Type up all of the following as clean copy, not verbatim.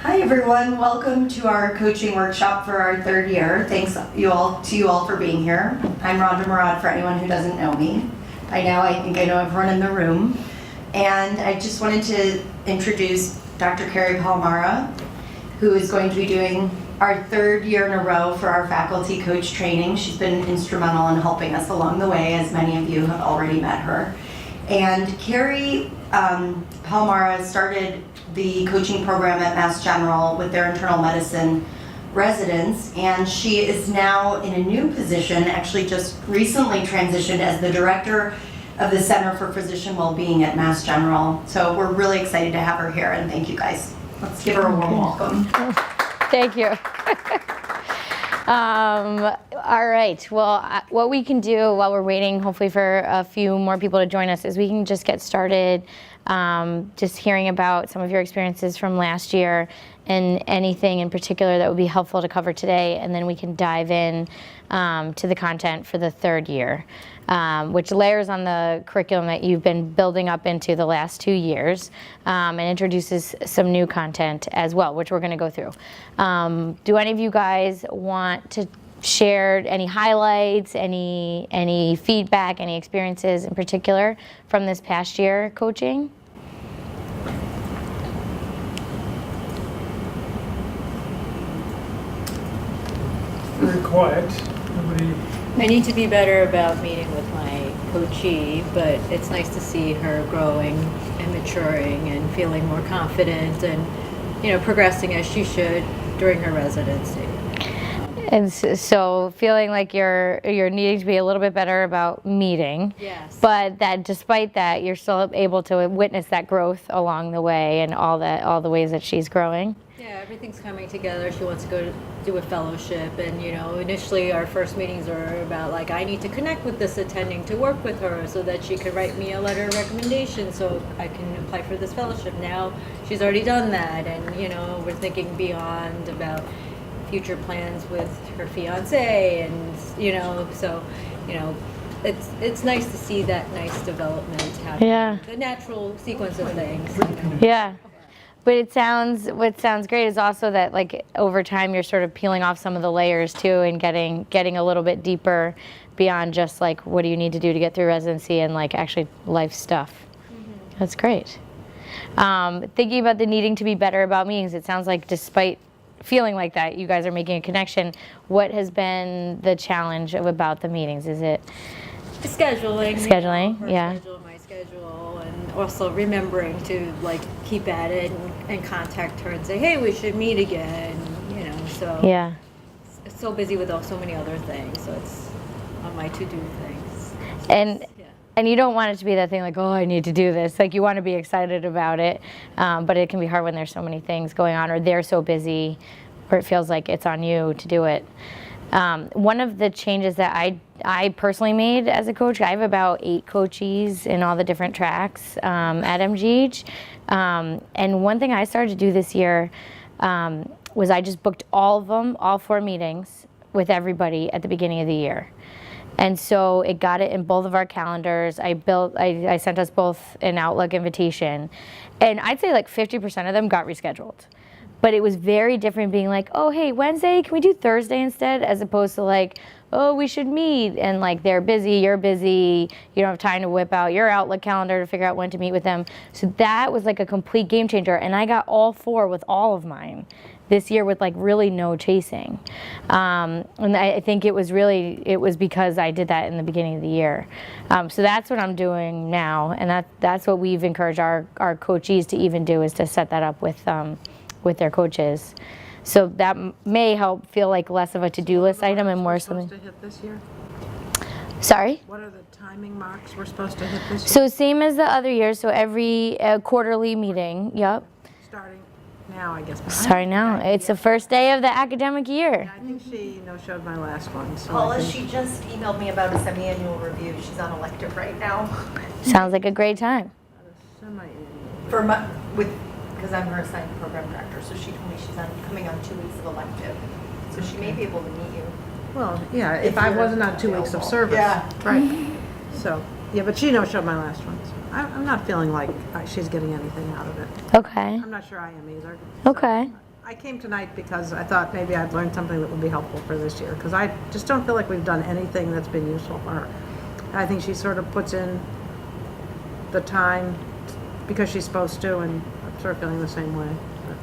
Hi everyone, welcome to our coaching workshop for our third year. Thanks to you all for being here. I'm Rhonda Murad for anyone who doesn't know me. I think I know everyone in the room. And I just wanted to introduce Dr. Carrie Palmara, who is going to be doing our third year in a row for our faculty coach training. She's been instrumental in helping us along the way, as many of you have already met her. And Carrie Palmara started the coaching program at Mass General with their internal medicine residents, and she is now in a new position, actually just recently transitioned as the director of the Center for Physician Wellbeing at Mass General. So we're really excited to have her here, and thank you guys. Let's give her a warm welcome. Thank you. All right, well, what we can do while we're waiting, hopefully for a few more people to join us, is we can just get started just hearing about some of your experiences from last year and anything in particular that would be helpful to cover today, and then we can dive in to the content for the third year, which layers on the curriculum that you've been building up into the last 2 years, and introduces some new content as well, which we're going to go through. Do any of you guys want to share any highlights, any feedback, any experiences in particular from this past year coaching? Very quiet. Nobody. I need to be better about meeting with my coachee, but it's nice to see her growing and maturing and feeling more confident and, progressing as she should during her residency. And so feeling like you're needing to be a little bit better about meeting. Yes. But that despite that, you're still able to witness that growth along the way and all the ways that she's growing. Yeah, everything's coming together. She wants to go to do a fellowship, and initially our first meetings are about I need to connect with this attending to work with her so that she could write me a letter of recommendation so I can apply for this fellowship. Now she's already done that, and we're thinking beyond about future plans with her fiance, and so it's nice to see that nice development happen. Yeah. The natural sequence of things. Yeah. But what sounds great is also that over time you're sort of peeling off some of the layers too and getting a little bit deeper beyond just what do you need to do to get through residency and actually life stuff. Mm-hmm. That's great. Thinking about the needing to be better about meetings, it sounds like despite feeling like that, you guys are making a connection. What has been the challenge about the meetings? Is it scheduling? Scheduling, yeah. Schedule, my schedule, and also remembering to keep at it and contact her and say, hey, we should meet again. So yeah. It's so busy with so many other things, so it's on my to-do things. And you don't want it to be that thing oh, I need to do this. You want to be excited about it, but it can be hard when there's so many things going on or they're so busy or it feels like it's on you to do it. One of the changes that I personally made as a coach, I have about 8 coachees in all the different tracks at MGH. And one thing I started to do this year was I just booked all of them, all 4 meetings with everybody at the beginning of the year. And so it got it in both of our calendars. I sent us both an Outlook invitation. And I'd say 50% of them got rescheduled. But it was very different being oh, hey, Wednesday, can we do Thursday instead? As opposed to oh, we should meet. And they're busy, you're busy, you don't have time to whip out your Outlook calendar to figure out when to meet with them. So that was a complete game changer. And I got all 4 with all of mine this year with really no chasing. And I think it was because I did that in the beginning of the year. So that's what I'm doing now. And that's what we've encouraged our coachees to even do, is to set that up with their coaches. So that may help feel less of a to-do list item and more something. To hit this year? Sorry? What are the timing marks we're supposed to hit this year? So same as the other years, so every quarterly meeting, yep. Starting now, I guess. Sorry, now. It's the first day of the academic year. I think she showed my last one. So Paula, she just emailed me about a semi-annual review. She's on elective right now. Sounds like a great time. Because I'm her assigned program director, so she told me she's coming on 2 weeks of elective. So she may be able to meet you. Well, yeah, if If I you're wasn't on 2 weeks of available. service. Yeah. Right. So, yeah, but she showed my last one. So I'm not feeling like she's getting anything out of it. Okay. I'm not sure I am either. Okay. I came tonight because I thought maybe I'd learn something that would be helpful for this year, because I just don't feel like we've done anything that's been useful for her. I think she sort of puts in the time because she's supposed to, and I'm sort of feeling the same way.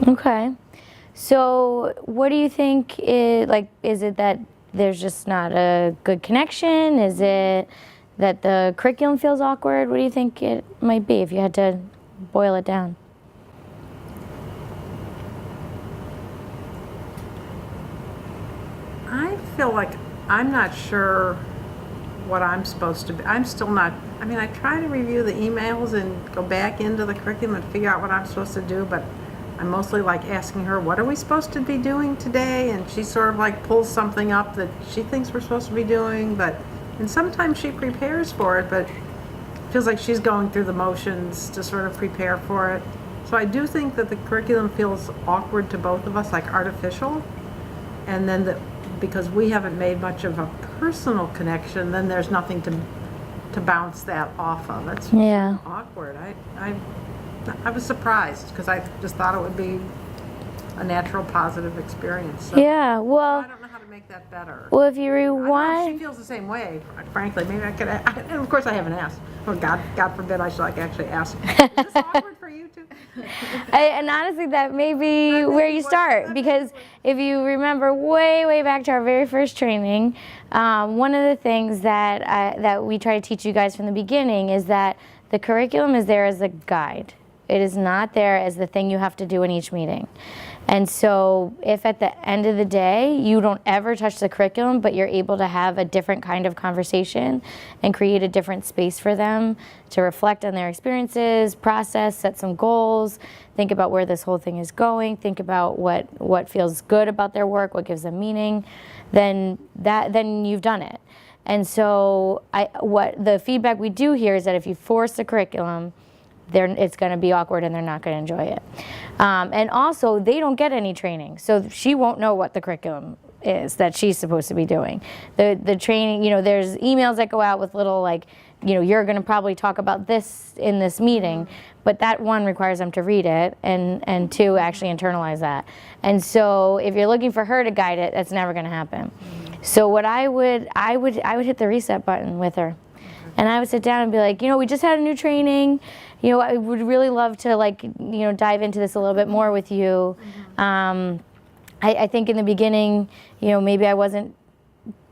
Okay. So what do you think is it that there's just not a good connection? Is it that the curriculum feels awkward? What do you think it might be if you had to boil it down? I feel like I'm not sure what I'm supposed to be. I'm still not, I mean, I try to review the emails and go back into the curriculum and figure out what I'm supposed to do, but I'm mostly like asking her, what are we supposed to be doing today? And she sort of like pulls something up that she thinks we're supposed to be doing, and sometimes she prepares for it, but it feels like she's going through the motions to sort of prepare for it. So I do think that the curriculum feels awkward to both of us, like artificial. And then because we haven't made much of a personal connection, then there's nothing to bounce that off of. It's Yeah. awkward. I was surprised because I just thought it would be a natural, positive experience. So Yeah, well, I don't know how to make that better. well, if you I don't know if she rewind, feels the same way, frankly. Maybe I could, and of course I haven't asked. Oh, God forbid I should actually ask. Is this awkward for you too? and honestly, that may be where you start, because if you remember way back to our very first training, one of the things that we try to teach you guys from the beginning is that the curriculum is there as a guide. It is not there as the thing you have to do in each meeting. And so if at the end of the day you don't ever touch the curriculum, but you're able to have a different kind of conversation and create a different space for them to reflect on their experiences, process, set some goals, think about where this whole thing is going, think about what feels good about their work, what gives them meaning, then you've done it. And so what the feedback we do here is that if you force the curriculum, it's going to be awkward and they're not going to enjoy it. And also, they don't get any training, so she won't know what the curriculum is that she's supposed to be doing. The training, there's emails that go out with little you're going to probably talk about this in this meeting, but that one requires them to read it and two, actually internalize that. And so if you're looking for her to guide it, that's never going to happen. So what I would hit the reset button with her. And I would sit down and be like, we just had a new training. I would really love to dive into this a little bit more with you. I think in the beginning, maybe I wasn't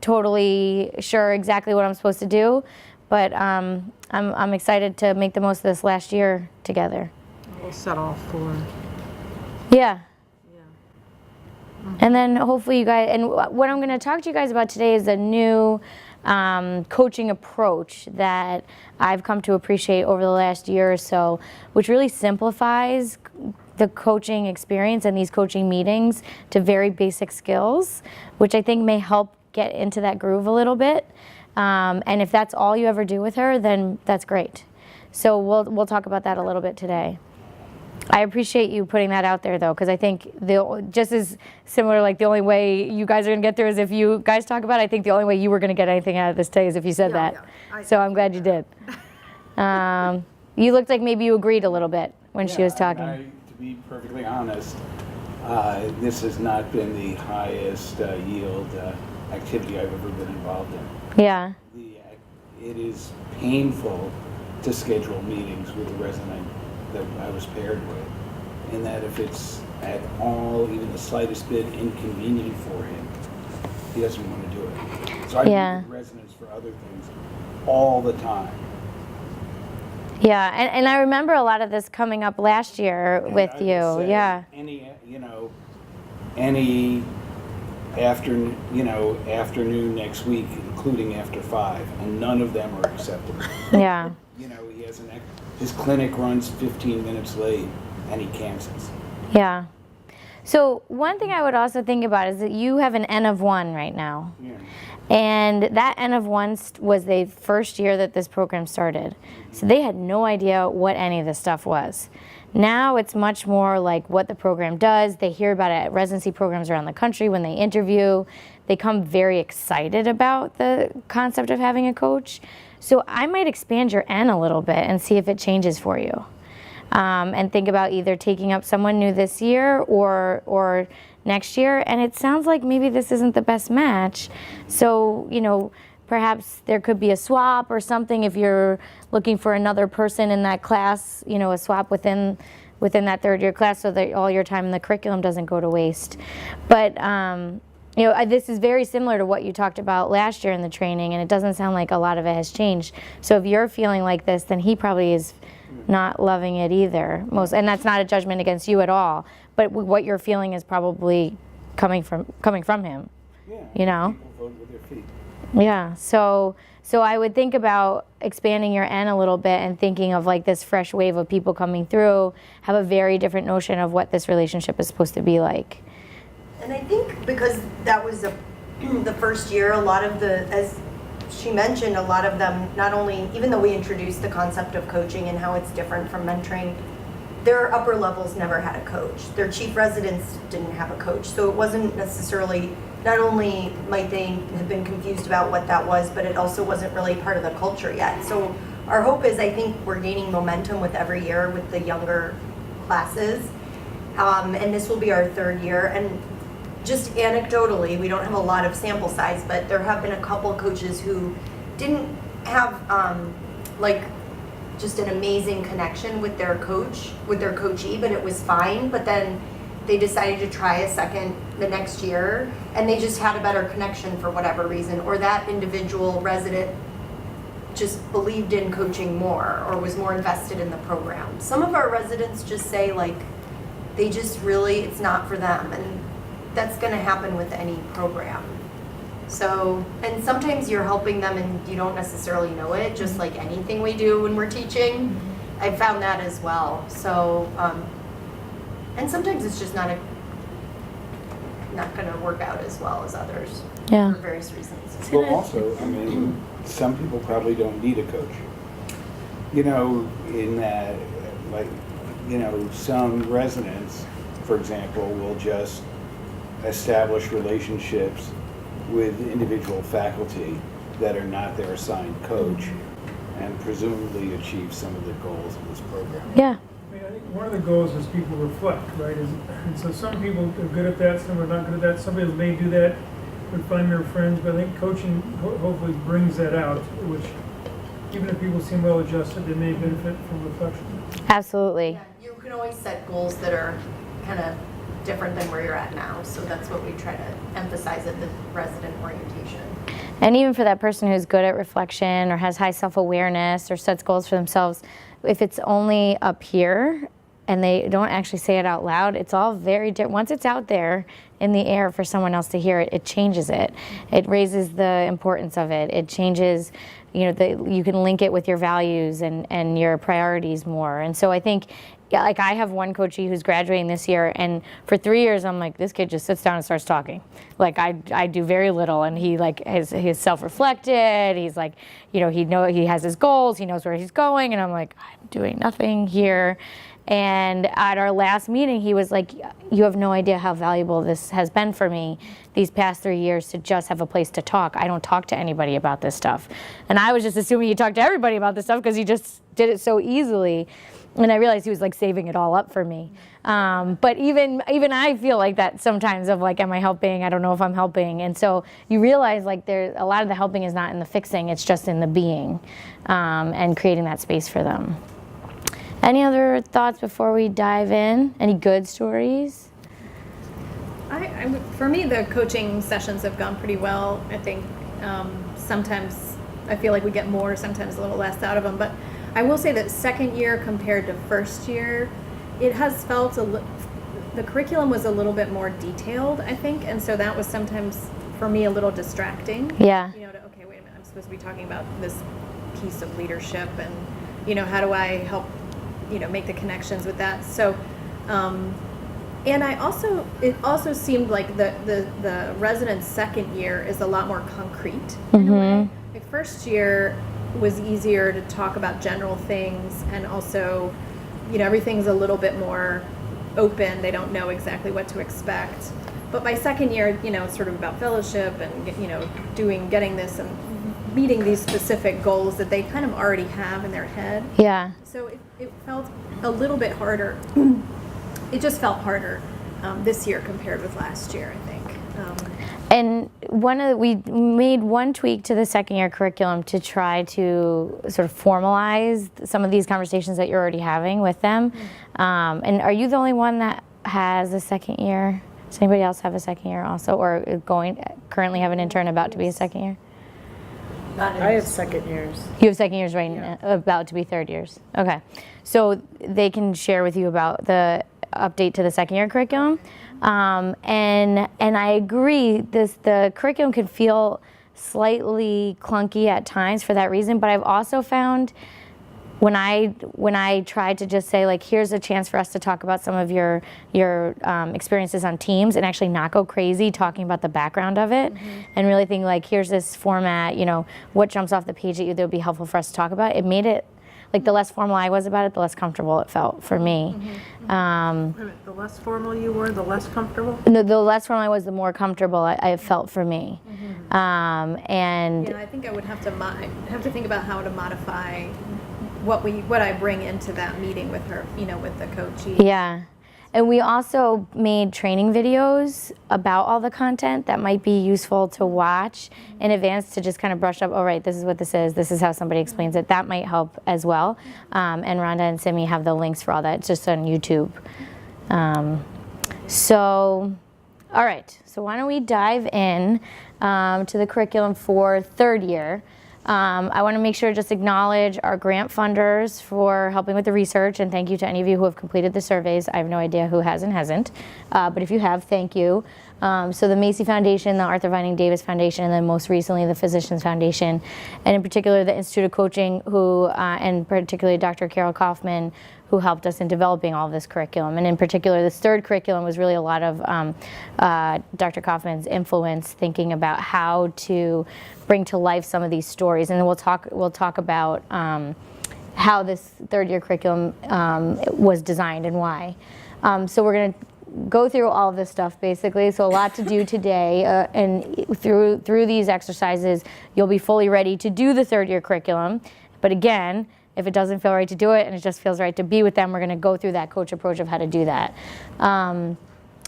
totally sure exactly what I'm supposed to do, but I'm excited to make the most of this last year together. We'll settle for. Yeah. And then hopefully you guys, and what I'm going to talk to you guys about today is a new coaching approach that I've come to appreciate over the last year or so, which really simplifies the coaching experience and these coaching meetings to very basic skills, which I think may help get into that groove a little bit. And if that's all you ever do with her, then that's great. So we'll talk about that a little bit today. I appreciate you putting that out there, though, because I think just as similar, the only way you guys are going to get through is if you guys talk about it. I think the only way you were going to get anything out of this today is if you said that. Yeah. So I'm glad you did. You looked like maybe you agreed a little bit when she was talking. To be perfectly honest, this has not been the highest yield activity I've ever been involved in. Yeah. It is painful to schedule meetings with a resident that I was paired with, and that if it's at all even the slightest bit inconvenient for him, he doesn't want to do it. So I meet with residents for other things all the time. Yeah, and I remember a lot of this coming up last year with I you. would say Yeah. Any afternoon next week, including after 5, and none of them are acceptable. Yeah. He has his clinic runs 15 minutes late, and he cancels. Yeah. So one thing I would also think about is that you have an N of 1 right now. Yeah. And that N of 1 was the first year that this program started. So they had no idea what any of this stuff was. Now it's much more like what the program does. They hear about it at residency programs around the country when they interview. They come very excited about the concept of having a coach. So I might expand your N a little bit and see if it changes for you. and think about either taking up someone new this year or next year. And it sounds like maybe this isn't the best match. So, perhaps there could be a swap or something if you're looking for another person in that class, a swap within that third year class so that all your time in the curriculum doesn't go to waste. But, this is very similar to what you talked about last year in the training, and it doesn't sound like a lot of it has changed. So if you're feeling like this, then he probably is not loving it either. And that's not a judgment against you at all, but what you're feeling is probably coming from him. Yeah. People vote with their feet. Yeah, so I would think about expanding your N a little bit and thinking of like this fresh wave of people coming through, have a very different notion of what this relationship is supposed to be like. And I think because that was the first year, a lot of as she mentioned, a lot of them, not only, even though we introduced the concept of coaching and how it's different from mentoring, their upper levels never had a coach. Their chief residents didn't have a coach. So it wasn't necessarily, not only might they have been confused about what that was, but it also wasn't really part of the culture yet. So our hope is, I think we're gaining momentum with every year with the younger classes. And this will be our third year. And just anecdotally, we don't have a lot of sample size, but there have been a couple coaches who didn't have just an amazing connection with their coachee, but it was fine. But then they decided to try a second the next year, and they just had a better connection for whatever reason, or that individual resident just believed in coaching more or was more invested in the program. Some of our residents just say they just really, it's not for them, and that's going to happen with any program. So, and sometimes you're helping them and you don't necessarily know it, just like anything we do when we're teaching. I found that as well. So, and sometimes it's just not going to work out as well as others for various reasons. Well, also, some people probably don't need a coach. In that, some residents, for example, will just establish relationships with individual faculty that are not their assigned coach and presumably achieve some of the goals of this program. Yeah. I think one of the goals is people reflect, right? And so some people are good at that, some are not good at that. Some people may do that with finding their friends, but I think coaching hopefully brings that out, which even if people seem well adjusted, they may benefit from reflection. Absolutely. Yeah, you can always set goals that are kind of different than where you're at now. So that's what we try to emphasize at the resident orientation. And even for that person who's good at reflection or has high self-awareness or sets goals for themselves, if it's only up here and they don't actually say it out loud, it's all very different. Once it's out there in the air for someone else to hear it, it changes it. It raises the importance of it. It changes, you can link it with your values and your priorities more. And so I think, I have one coachee who's graduating this year, and for 3 years I'm like, this kid just sits down and starts talking. I do very little, and he's self-reflected. He's he has his goals. He knows where he's going, and I'm like, I'm doing nothing here. And at our last meeting, he was like, you have no idea how valuable this has been for me these past 3 years to just have a place to talk. I don't talk to anybody about this stuff. And I was just assuming he talked to everybody about this stuff because he just did it so easily. And I realized he was saving it all up for me. But even I feel like that sometimes of am I helping? I don't know if I'm helping. And so you realize there's a lot of the helping is not in the fixing, it's just in the being and creating that space for them. Any other thoughts before we dive in? Any good stories? For me, the coaching sessions have gone pretty well. I think sometimes I feel like we get more, sometimes a little less out of them. But I will say that second year compared to first year, it has felt the curriculum was a little bit more detailed, I think, and so that was sometimes for me a little distracting. Yeah. Okay, wait a minute, I'm supposed to be talking about this piece of leadership, and how do I help make the connections with that. So, and it also seemed like the resident's second year is a lot more concrete in a way. First year was easier to talk about general things, and also, everything's a little bit more open. They don't know exactly what to expect. But by second year, it's sort of about fellowship and getting this and meeting these specific goals that they kind of already have in their head. Yeah. So it felt a little bit harder. It just felt harder this year compared with last year, I think. And we made one tweak to the second year curriculum to try to sort of formalize some of these conversations that you're already having with them. And are you the only one that has a second year? Does anybody else have a second year also, or currently have an intern about to be a second year? I have second years. You have second years right now, about to be third years. Okay. So they can share with you about the update to the second year curriculum. And I agree, the curriculum can feel slightly clunky at times for that reason, but I've also found when I tried to just say, like, here's a chance for us to talk about some of your experiences on teams and actually not go crazy talking about the background of it, and really think, like, here's this format, you know, what jumps off the page at you that would be helpful for us to talk about. It made it, like, the less formal I was about it, the less comfortable it felt for me. Wait a minute, the less formal you were, the less comfortable? No, the less formal I was, the more comfortable I felt for me. And Yeah, I think I would have to think about how to modify what I bring into that meeting with her, you know, with the coachee. yeah. And we also made training videos about all the content that might be useful to watch in advance to just kind of brush up, oh, right, this is what this is how somebody explains it. That might help as well. And Rhonda and Simi have the links for all that. It's just on YouTube. So, all right. So why don't we dive in to the curriculum for third year. I want to make sure to just acknowledge our grant funders for helping with the research, and thank you to any of you who have completed the surveys. I have no idea who has and hasn't, but if you have, thank you. So the Macy Foundation, the Arthur Vining Davis Foundation, and then most recently the Physicians Foundation, and in particular the Institute of Coaching, who, and particularly Dr. Carol Kaufman, who helped us in developing all of this curriculum. And in particular, this third curriculum was really a lot of Dr. Kaufman's influence, thinking about how to bring to life some of these stories. And then we'll talk about how this third year curriculum was designed and why. So we're going to go through all of this stuff basically. So a lot to do today, and through these exercises, you'll be fully ready to do the third year curriculum. But again, if it doesn't feel right to do it and it just feels right to be with them, we're going to go through that coach approach of how to do that.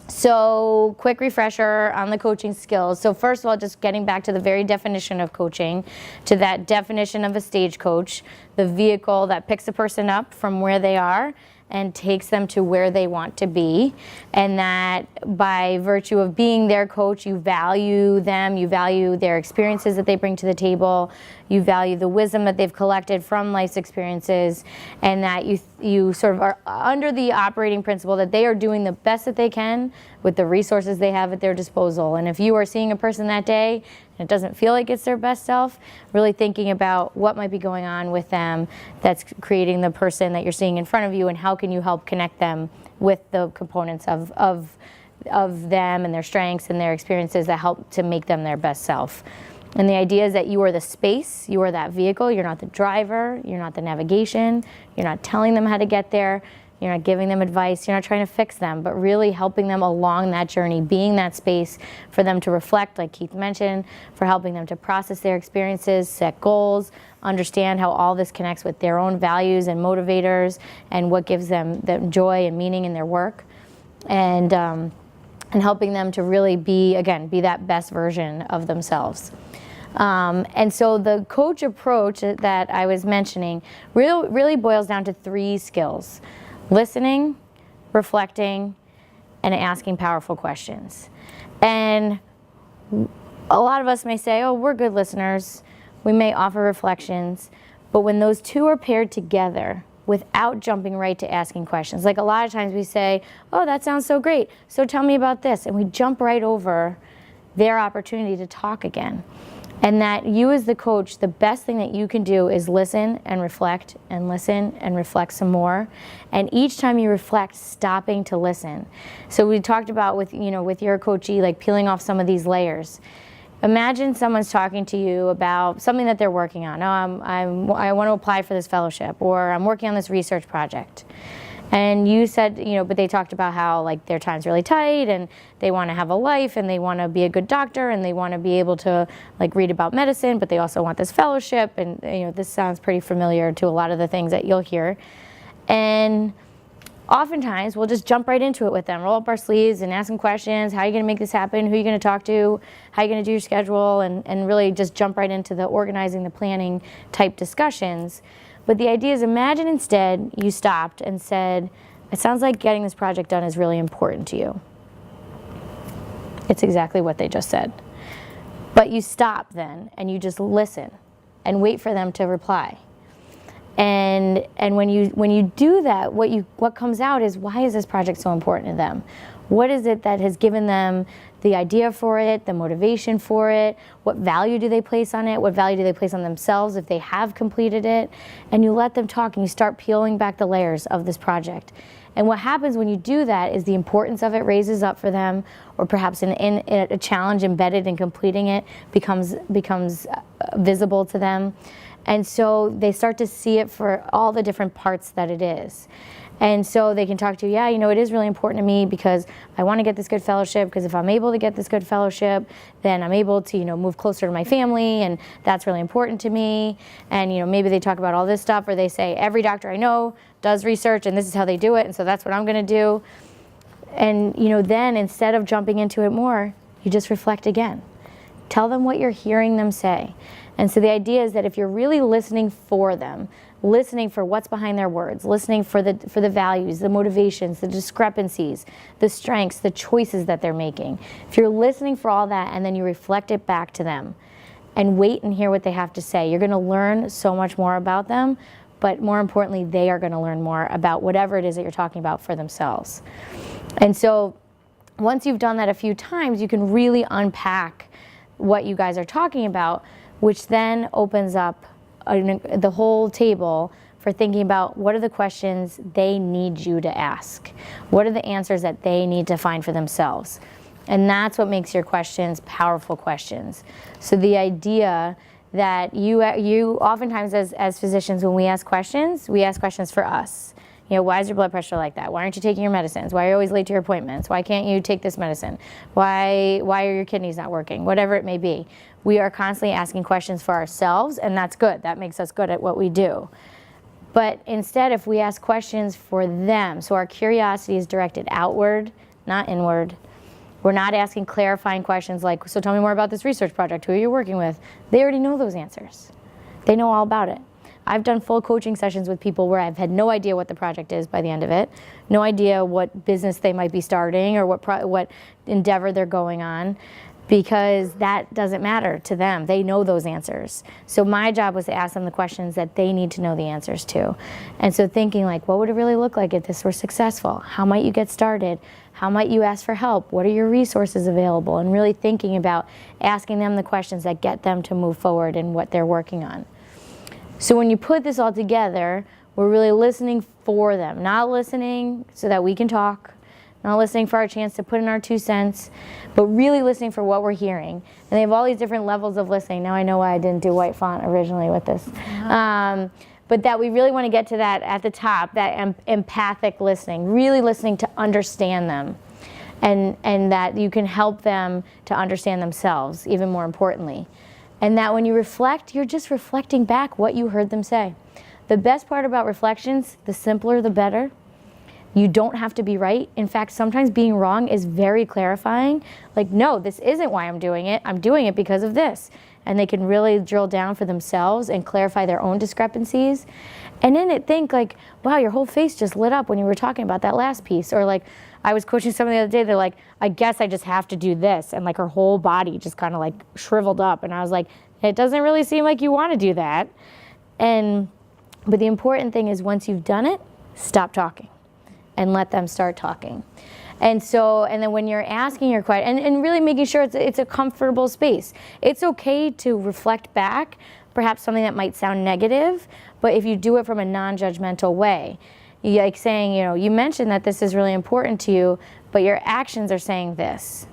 So quick refresher on the coaching skills. So first of all, just getting back to the very definition of coaching, to that definition of a stage coach, the vehicle that picks a person up from where they are and takes them to where they want to be, and that by virtue of being their coach, you value them, you value their experiences that they bring to the table, you value the wisdom that they've collected from life's experiences, and that you sort of are under the operating principle that they are doing the best that they can with the resources they have at their disposal. And if you are seeing a person that day and it doesn't feel like it's their best self, really thinking about what might be going on with them that's creating the person that you're seeing in front of you, and how can you help connect them with the components of them and their strengths and their experiences that help to make them their best self. And the idea is that you are the space, you are that vehicle, you're not the driver, you're not the navigation, you're not telling them how to get there, you're not giving them advice, you're not trying to fix them, but really helping them along that journey, being that space for them to reflect, like Keith mentioned, for helping them to process their experiences, set goals, understand how all this connects with their own values and motivators, and what gives them joy and meaning in their work, and helping them to really be that best version of themselves. And so the coach approach that I was mentioning really boils down to 3 skills: listening, reflecting, and asking powerful questions. And a lot of us may say, oh, we're good listeners. We may offer reflections. But when those two are paired together, without jumping right to asking questions, like a lot of times we say, oh, that sounds so great, so tell me about this. And we jump right over their opportunity to talk again. And that you as the coach, the best thing that you can do is listen and reflect some more. And each time you reflect, stopping to listen. So we talked about with your coachee, like peeling off some of these layers. Imagine someone's talking to you about something that they're working on. Oh, I want to apply for this fellowship, or I'm working on this research project. And you said, but they talked about how like their time's really tight and they want to have a life and they want to be a good doctor and they want to be able to like read about medicine, but they also want this fellowship. And this sounds pretty familiar to a lot of the things that you'll hear. And oftentimes we'll just jump right into it with them, roll up our sleeves and ask them questions. How are you going to make this happen? Who are you going to talk to? How are you going to do your schedule? And really just jump right into the organizing, the planning type discussions. But the idea is, imagine instead you stopped and said, it sounds like getting this project done is really important to you. It's exactly what they just said. But you stop then and you just listen and wait for them to reply. And when you do that, what comes out is, why is this project so important to them? What is it that has given them the idea for it, the motivation for it? What value do they place on it? What value do they place on themselves if they have completed it? And you let them talk and you start peeling back the layers of this project. And what happens when you do that is the importance of it raises up for them, or perhaps a challenge embedded in completing it becomes visible to them. And so they start to see it for all the different parts that it is. And so they can talk to you, yeah, it is really important to me because I want to get this good fellowship, because if I'm able to get this good fellowship, then I'm able to, move closer to my family, and that's really important to me. And, maybe they talk about all this stuff, or they say, every doctor I know does research and this is how they do it, and so that's what I'm going to do. And, then instead of jumping into it more, you just reflect again. Tell them what you're hearing them say. And so the idea is that if you're really listening for them, listening for what's behind their words, listening for the values, the motivations, the discrepancies, the strengths, the choices that they're making, if you're listening for all that and then you reflect it back to them and wait and hear what they have to say, you're going to learn so much more about them, but more importantly, they are going to learn more about whatever it is that you're talking about for themselves. And so once you've done that a few times, you can really unpack what you guys are talking about, which then opens up the whole table for thinking about what are the questions they need you to ask. What are the answers that they need to find for themselves? And that's what makes your questions powerful questions. So the idea that you oftentimes as physicians, when we ask questions for us. Why is your blood pressure like that? Why aren't you taking your medicines? Why are you always late to your appointments? Why can't you take this medicine? Why are your kidneys not working? Whatever it may be. We are constantly asking questions for ourselves, and that's good. That makes us good at what we do. But instead, if we ask questions for them, so our curiosity is directed outward, not inward. We're not asking clarifying questions like, so tell me more about this research project. Who are you working with? They already know those answers. They know all about it. I've done full coaching sessions with people where I've had no idea what the project is by the end of it, no idea what business they might be starting or what endeavor they're going on, because that doesn't matter to them. They know those answers. So my job was to ask them the questions that they need to know the answers to. And so thinking like, what would it really look like if this were successful? How might you get started? How might you ask for help? What are your resources available? And really thinking about asking them the questions that get them to move forward in what they're working on. So when you put this all together, we're really listening for them, not listening so that we can talk, not listening for our chance to put in our 2 cents, but really listening for what we're hearing. And they have all these different levels of listening. Now I know why I didn't do white font originally with this. But that we really want to get to that at the top, that empathic listening, really listening to understand them. And that you can help them to understand themselves, even more importantly. And that when you reflect, you're just reflecting back what you heard them say. The best part about reflections, the simpler the better. You don't have to be right. In fact, sometimes being wrong is very clarifying. Like, no, this isn't why I'm doing it. I'm doing it because of this. And they can really drill down for themselves and clarify their own discrepancies. And in it, think like, wow, your whole face just lit up when you were talking about that last piece. Or like, I was coaching someone the other day, they're like, I guess I just have to do this. And like her whole body just kind of like shriveled up. And I was like, it doesn't really seem like you want to do that. But the important thing is once you've done it, stop talking and let them start talking. And then when you're asking your question, and really making sure it's a comfortable space. It's okay to reflect back, perhaps something that might sound negative, but if you do it from a non-judgmental way. Like saying, you mentioned that this is really important to you, but your actions are saying this.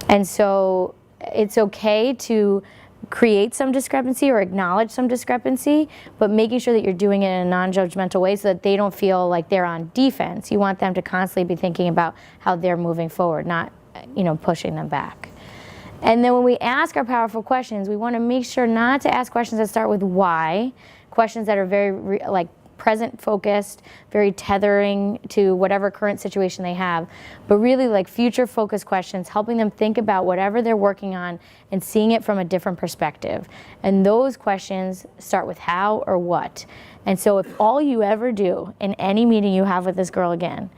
And so it's okay to create some discrepancy or acknowledge some discrepancy, but making sure that you're doing it in a non-judgmental way so that they don't feel like they're on defense. You want them to constantly be thinking about how they're moving forward, not, pushing them back. And then when we ask our powerful questions, we want to make sure not to ask questions that start with why, questions that are very present focused, very tethering to whatever current situation they have, but really like future focused questions, helping them think about whatever they're working on and seeing it from a different perspective. And those questions start with how or what. And so if all you ever do in any meeting you have with this girl again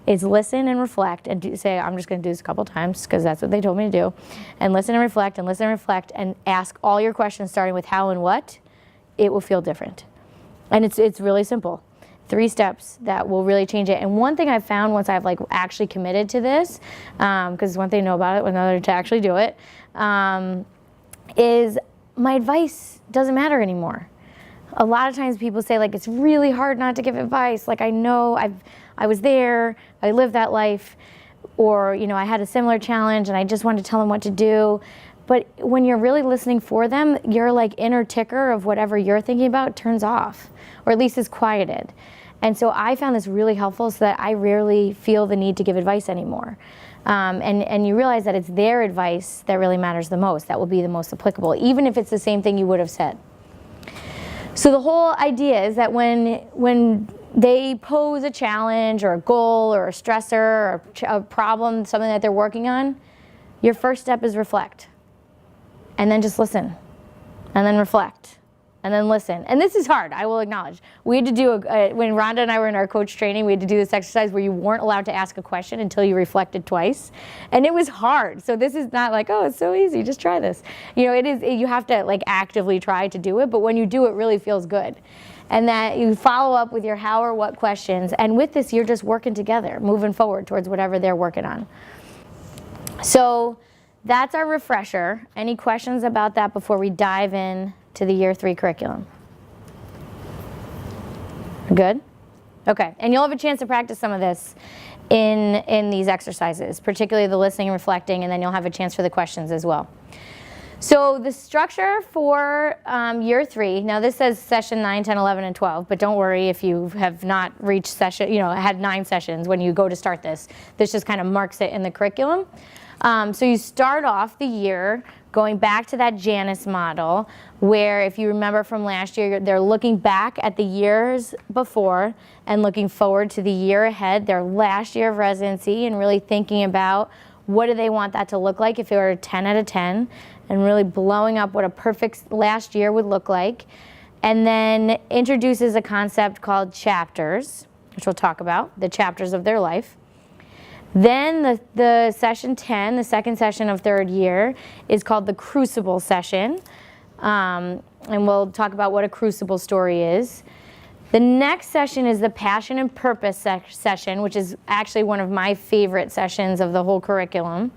is listen and reflect and say, I'm just going to do this a couple times because that's what they told me to do, and listen and reflect and listen and reflect and ask all your questions starting with how and what, it will feel different. And it's really simple. 3 steps that will really change it. And one thing I've found once I've actually committed to this, because one thing to know about it, another to actually do it, is my advice doesn't matter anymore. A lot of times people say it's really hard not to give advice. I know I was there, I lived that life, or I had a similar challenge and I just wanted to tell them what to do. But when you're really listening for them, your inner ticker of whatever you're thinking about turns off, or at least is quieted. And so I found this really helpful so that I rarely feel the need to give advice anymore. And you realize that it's their advice that really matters the most, that will be the most applicable, even if it's the same thing you would have said. So the whole idea is that when they pose a challenge or a goal or a stressor or a problem, something that they're working on, your first step is reflect. And then just listen, and then reflect, and then listen. And this is hard, I will acknowledge. We had to do, when Rhonda and I were in our coach training, we had to do this exercise where you weren't allowed to ask a question until you reflected twice. And it was hard. So this is not oh, it's so easy, just try this. It is, you have to actively try to do it, but when you do, it really feels good. And that you follow up with your how or what questions. And with this, you're just working together, moving forward towards whatever they're working on. So that's our refresher. Any questions about that before we dive in to the Year 3 curriculum? Good? Okay, and you'll have a chance to practice some of this in these exercises, particularly the listening and reflecting, and then you'll have a chance for the questions as well. So the structure for Year 3, now this says session 9, 10, 11, and 12, but don't worry if you have not reached session, had 9 sessions when you go to start this. This just kind of marks it in the curriculum. So you start off the year going back to that Janus model where, if you remember from last year, they're looking back at the years before and looking forward to the year ahead, their last year of residency, and really thinking about what do they want that to look like if it were a 10 out of 10, and really blowing up what a perfect last year would look like. And then introduces a concept called chapters, which we'll talk about, the chapters of their life. Then the session 10, the second session of 3rd year, is called the Crucible session. And we'll talk about what a crucible story is. The next session is the Passion and Purpose session, which is actually one of my favorite sessions of the whole curriculum.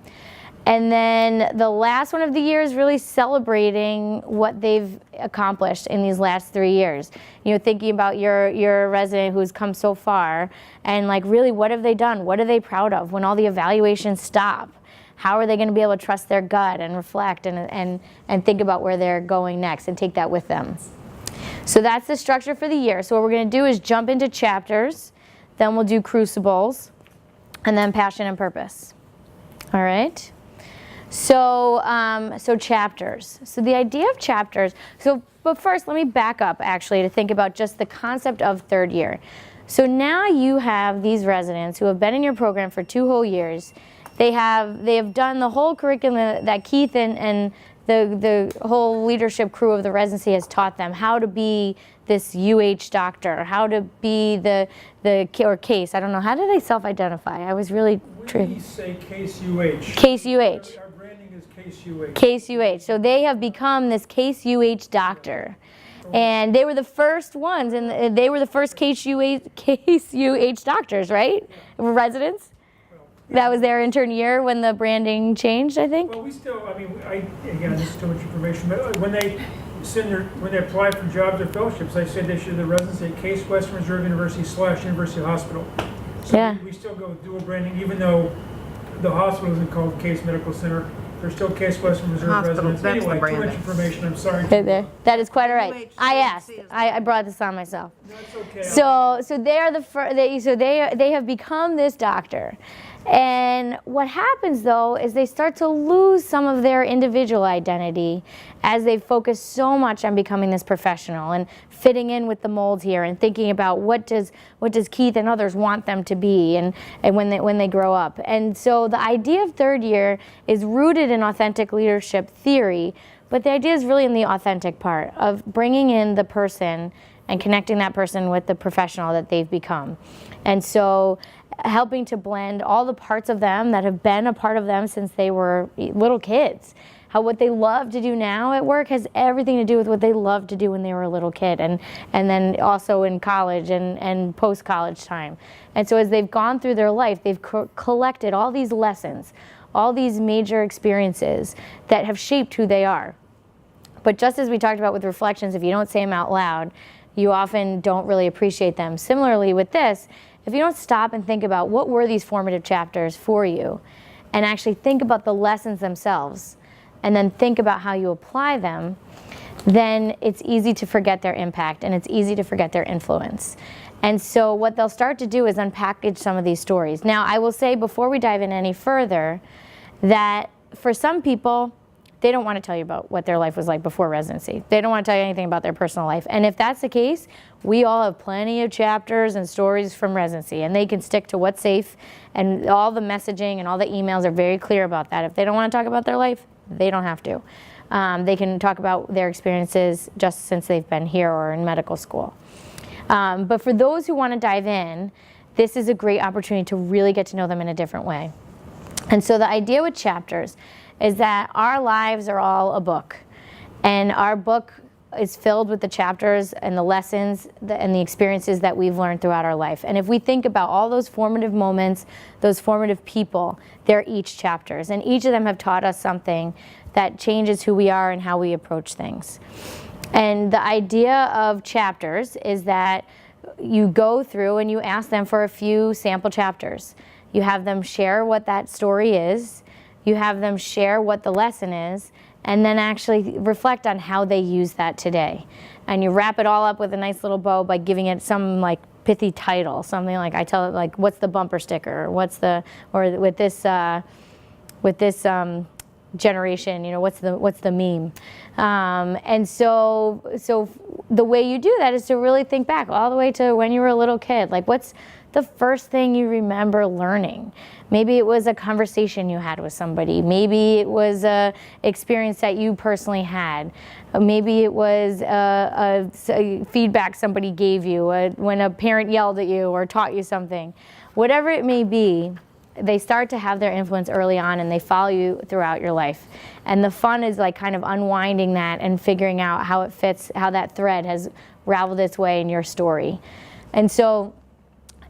And then the last one of the year is really celebrating what they've accomplished in these last 3 years. Thinking about your resident who's come so far, and really what have they done? What are they proud of when all the evaluations stop? How are they going to be able to trust their gut and reflect and think about where they're going next and take that with them? So that's the structure for the year. So what we're going to do is jump into chapters, then we'll do crucibles, and then passion and purpose. All right? So chapters. So the idea of chapters, but first let me back up actually to think about just the concept of 3rd year. So now you have these residents who have been in your program for 2 whole years. They have done the whole curriculum that Keith and the whole leadership crew of the residency has taught them, how to be this UH doctor, how to be or case. I don't know, how did I self-identify? I was really We say case UH. Case UH. Our branding is case UH. Case UH. So they have become this Case UH doctor. And they were the first ones, and they were the first Case UH doctors, right? Residents? That was their intern year when the branding changed, I think? Well, we still, again, this is too much information, but when they apply for jobs or fellowships, they said they should have the residency at Case Western Reserve University / University Hospital. So Yeah. we still go with dual branding, even though the hospital isn't called Case Medical Center. They're still Case Western Reserve Hospital, residents. that's the Anyway, too branding. much information, I'm sorry. Right there. That is quite all right. UHCC I asked. is I brought this on myself. That's okay. So they are they have become this doctor. And what happens though is they start to lose some of their individual identity as they focus so much on becoming this professional and fitting in with the mold here and thinking about what does Keith and others want them to be and when they grow up. And so the idea of third year is rooted in authentic leadership theory, but the idea is really in the authentic part of bringing in the person and connecting that person with the professional that they've become. And so helping to blend all the parts of them that have been a part of them since they were little kids. How what they love to do now at work has everything to do with what they loved to do when they were a little kid, and then also in college and post-college time. And so as they've gone through their life, they've collected all these lessons, all these major experiences that have shaped who they are. But just as we talked about with reflections, if you don't say them out loud, you often don't really appreciate them. Similarly with this, if you don't stop and think about what were these formative chapters for you, and actually think about the lessons themselves, and then think about how you apply them, then it's easy to forget their impact and it's easy to forget their influence. And so what they'll start to do is unpackage some of these stories. Now, I will say before we dive in any further that for some people, they don't want to tell you about what their life was like before residency. They don't want to tell you anything about their personal life. And if that's the case, we all have plenty of chapters and stories from residency, and they can stick to what's safe, and all the messaging and all the emails are very clear about that. If they don't want to talk about their life, they don't have to. They can talk about their experiences just since they've been here or in medical school. But for those who want to dive in, this is a great opportunity to really get to know them in a different way. And so the idea with chapters is that our lives are all a book, and our book is filled with the chapters and the lessons and the experiences that we've learned throughout our life. And if we think about all those formative moments, those formative people, they're each chapters, and each of them have taught us something that changes who we are and how we approach things. And the idea of chapters is that you go through and you ask them for a few sample chapters. You have them share what that story is, you have them share what the lesson is, and then actually reflect on how they use that today. And you wrap it all up with a nice little bow by giving it some like pithy title, something like, I tell it like, what's the bumper sticker, or what's the, or with this generation, you know, what's the meme? And so the way you do that is to really think back all the way to when you were a little kid. Like, what's the first thing you remember learning? Maybe it was a conversation you had with somebody. Maybe it was a experience that you personally had. Maybe it was a feedback somebody gave you when a parent yelled at you or taught you something. Whatever it may be, they start to have their influence early on, and they follow you throughout your life. And the fun is like kind of unwinding that and figuring out how it fits, how that thread has raveled its way in your story. And so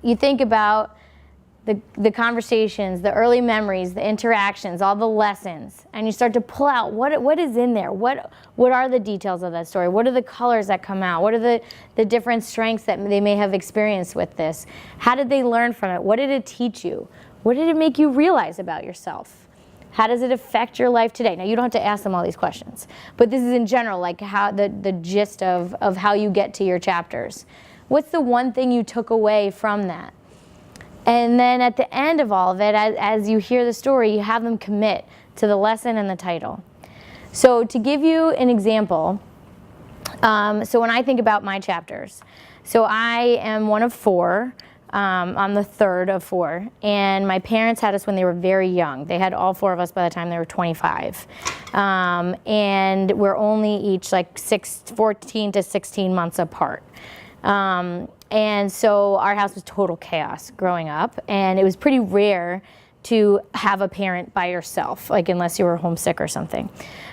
you think about the conversations, the early memories, the interactions, all the lessons, and you start to pull out what is in there. What are the details of that story? What are the colors that come out? What are the different strengths that they may have experienced with this? How did they learn from it? What did it teach you? What did it make you realize about yourself? How does it affect your life today? Now, you don't have to ask them all these questions, but this is in general, like how the gist of how you get to your chapters. What's the one thing you took away from that? And then at the end of all of it, as you hear the story, you have them commit to the lesson and the title. So to give you an example, so when I think about my chapters, so I am one of four. I'm the third of four, and my parents had us when they were very young. They had all four of us by the time they were 25. And we're only each like 14 to 16 months apart. And so our house was total chaos growing up, and it was pretty rare to have a parent by yourself, like unless you were homesick or something.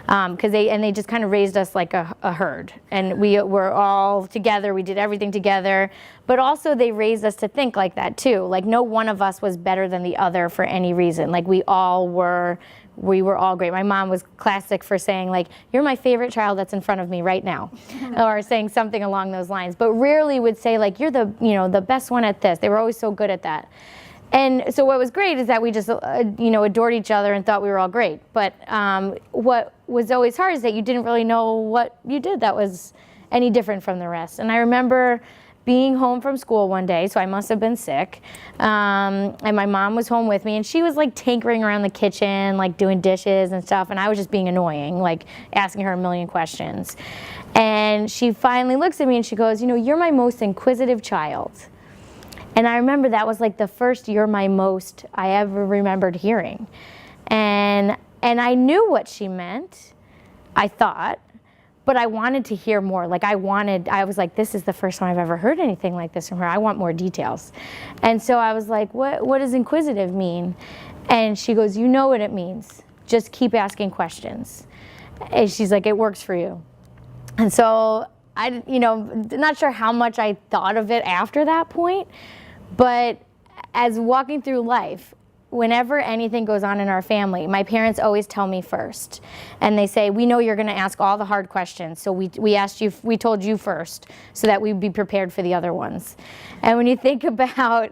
Because they just kind of raised us like a herd, and we were all together, we did everything together, but also they raised us to think like that too. Like no one of us was better than the other for any reason. Like we were all great. My mom was classic for saying like, you're my favorite child that's in front of me right now, or saying something along those lines, but rarely would say like, you're the best one at this. They were always so good at that. And so what was great is that we just, adored each other and thought we were all great. But what was always hard is that you didn't really know what you did that was any different from the rest. And I remember being home from school one day, so I must have been sick, and my mom was home with me, and she was like tinkering around the kitchen, like doing dishes and stuff, and I was just being annoying, like asking her a million questions. And she finally looks at me and she goes, you're my most inquisitive child. And I remember that was like the first "you're my most" I ever remembered hearing. And I knew what she meant, I thought, but I wanted to hear more. Like I was like, this is the first time I've ever heard anything like this from her. I want more details. And so I was like, what does inquisitive mean? And she goes, you know what it means. Just keep asking questions. And she's like, it works for you. And so not sure how much I thought of it after that point, but as walking through life, whenever anything goes on in our family, my parents always tell me first. And they say, we know you're going to ask all the hard questions, so we told you first so that we'd be prepared for the other ones. And when you think about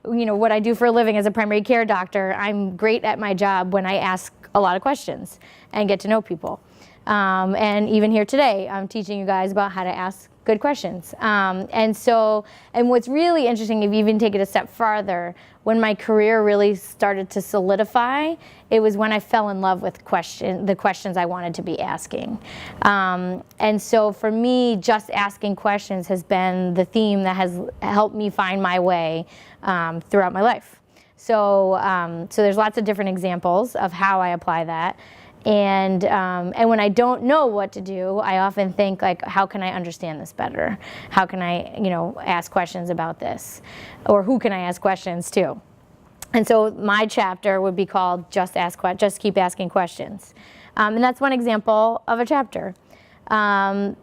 what I do for a living as a primary care doctor, I'm great at my job when I ask a lot of questions and get to know people. And even here today, I'm teaching you guys about how to ask good questions. And what's really interesting, if you even take it a step farther, when my career really started to solidify, it was when I fell in love with the questions I wanted to be asking. And so for me, just asking questions has been the theme that has helped me find my way throughout my life. So there's lots of different examples of how I apply that. And when I don't know what to do, I often think like, how can I understand this better? How can I, ask questions about this? Or who can I ask questions to? And so my chapter would be called Just Keep Asking Questions. And that's one example of a chapter. Other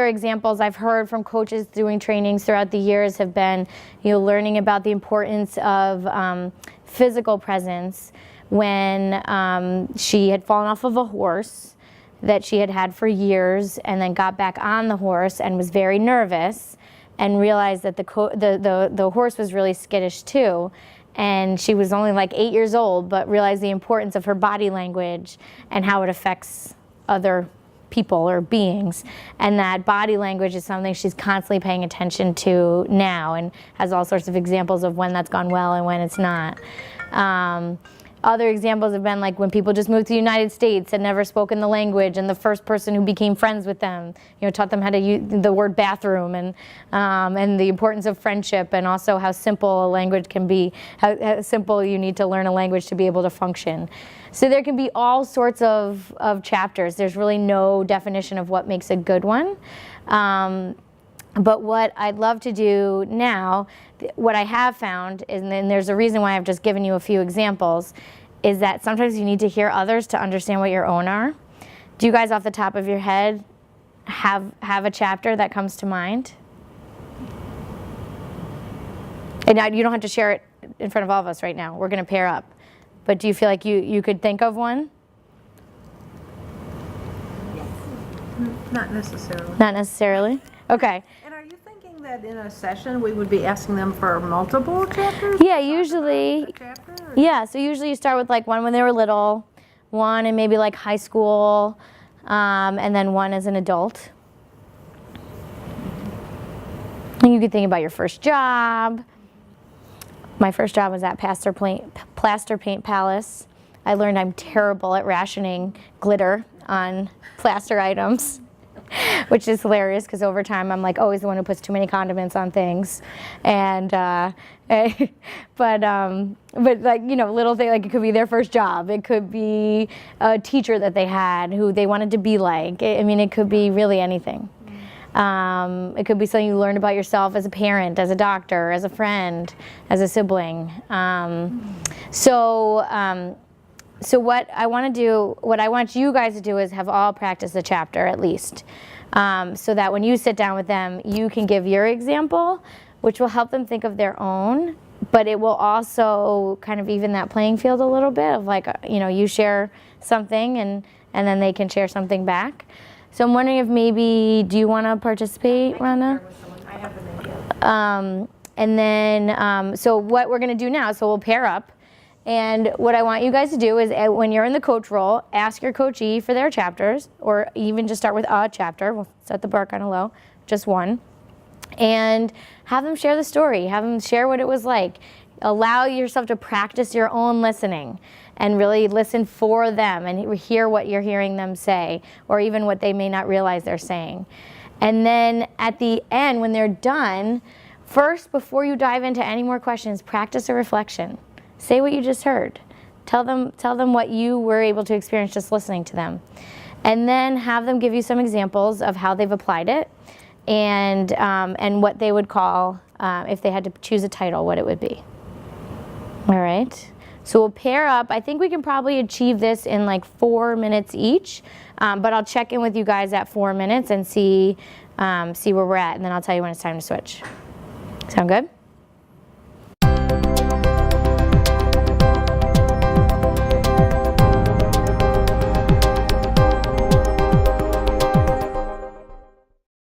examples I've heard from coaches doing trainings throughout the years have been, learning about the importance of physical presence when she had fallen off of a horse that she had had for years and then got back on the horse and was very nervous and realized that the horse was really skittish too. And she was only like 8 years old, but realized the importance of her body language and how it affects other people or beings. And that body language is something she's constantly paying attention to now and has all sorts of examples of when that's gone well and when it's not. Other examples have been like when people just moved to the United States and never spoken the language, and the first person who became friends with them, taught them how to use the word bathroom and the importance of friendship, and also how simple a language can be, how simple you need to learn a language to be able to function. So there can be all sorts of chapters. There's really no definition of what makes a good one. But what I'd love to do now, what I have found, and then there's a reason why I've just given you a few examples, is that sometimes you need to hear others to understand what your own are. Do you guys off the top of your head have a chapter that comes to mind? And now you don't have to share it in front of all of us right now. We're going to pair up. But do you feel like you could think of one? Not necessarily. Not necessarily? Okay. And are you thinking that in a session we would be asking them for multiple chapters? Yeah, usually. A chapter, or? Yeah, so usually you start with like one when they were little, one in maybe like high school, and then one as an adult. And you could think about your first job. My first job was at Plaster Paint Palace. I learned I'm terrible at rationing glitter on plaster items, which is hilarious because over time I'm like always the one who puts too many condiments on things, and but like little thing, like it could be their first job, it could be a teacher that they had who they wanted to be like. I mean, it could be really anything. It could be something you learned about yourself as a parent, as a doctor, as a friend, as a sibling. So what I want you guys to do is have all practice a chapter at least, so that when you sit down with them, you can give your example, which will help them think of their own, but it will also kind of even that playing field a little bit of like, you share something and then they can share something back. So I'm wondering if maybe, do you want to participate, Rhonda? I have an idea. And then, so what we're going to do now, so we'll pair up. And what I want you guys to do is when you're in the coach role, ask your coachee for their chapters, or even just start with a chapter. We'll set the bar kind of low, just one. And have them share the story. Have them share what it was like. Allow yourself to practice your own listening and really listen for them and hear what you're hearing them say, or even what they may not realize they're saying. And then at the end, when they're done, first, before you dive into any more questions, practice a reflection. Say what you just heard. Tell them what you were able to experience just listening to them. And then have them give you some examples of how they've applied it, and what they would call, if they had to choose a title, what it would be. All right. So we'll pair up. I think we can probably achieve this in like 4 minutes each, but I'll check in with you guys at 4 minutes and see where we're at, and then I'll tell you when it's time to switch. Sound good?